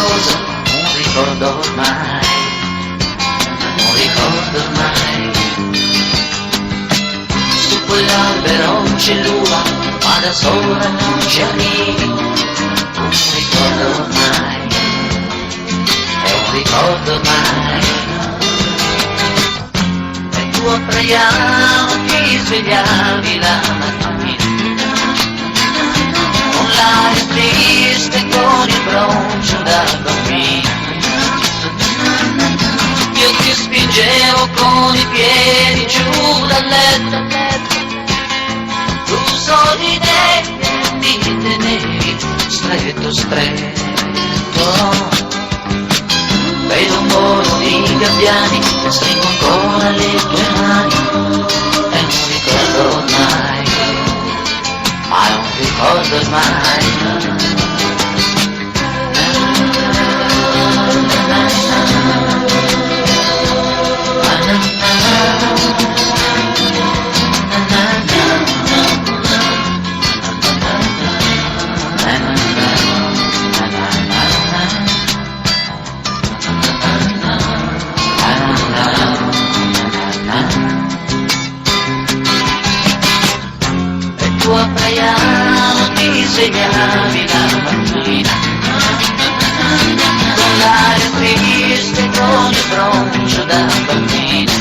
cosa, un ricordo ormai, un ricordo ormai. Su quell'albero c'è l'uva, ma da sola non ci arrivi, un ricordo ormai, è un ricordo ormai. E tu a pregare ti svegliavi la mattina, con l'aria triste, con il broncio da bambino. Io ti spingevo con i piedi giù dal letto, tu sorridevi e mi tenevi stretto, stretto. Vedo un volo di gabbiani che stringo ancora le tue mani, è un ricordo ormai, ma è un ricordo ormai. E tu a Praiano ti svegliavi la mattina, con l'aria triste, con il broncio da bambina.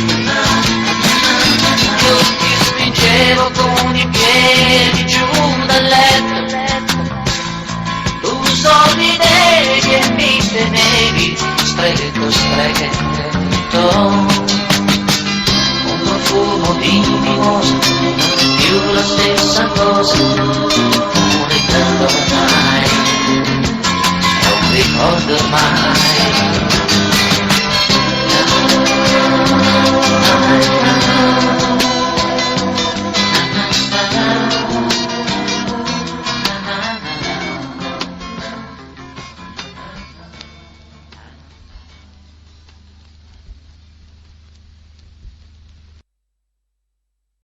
Io ti spingevo con i piedi giù dal letto, tu sorridevi e mi tenevi stretto, stretto. Un profumo di mimosa, non più la stessa cosa, un ricordo ormai, è un ricordo ormai.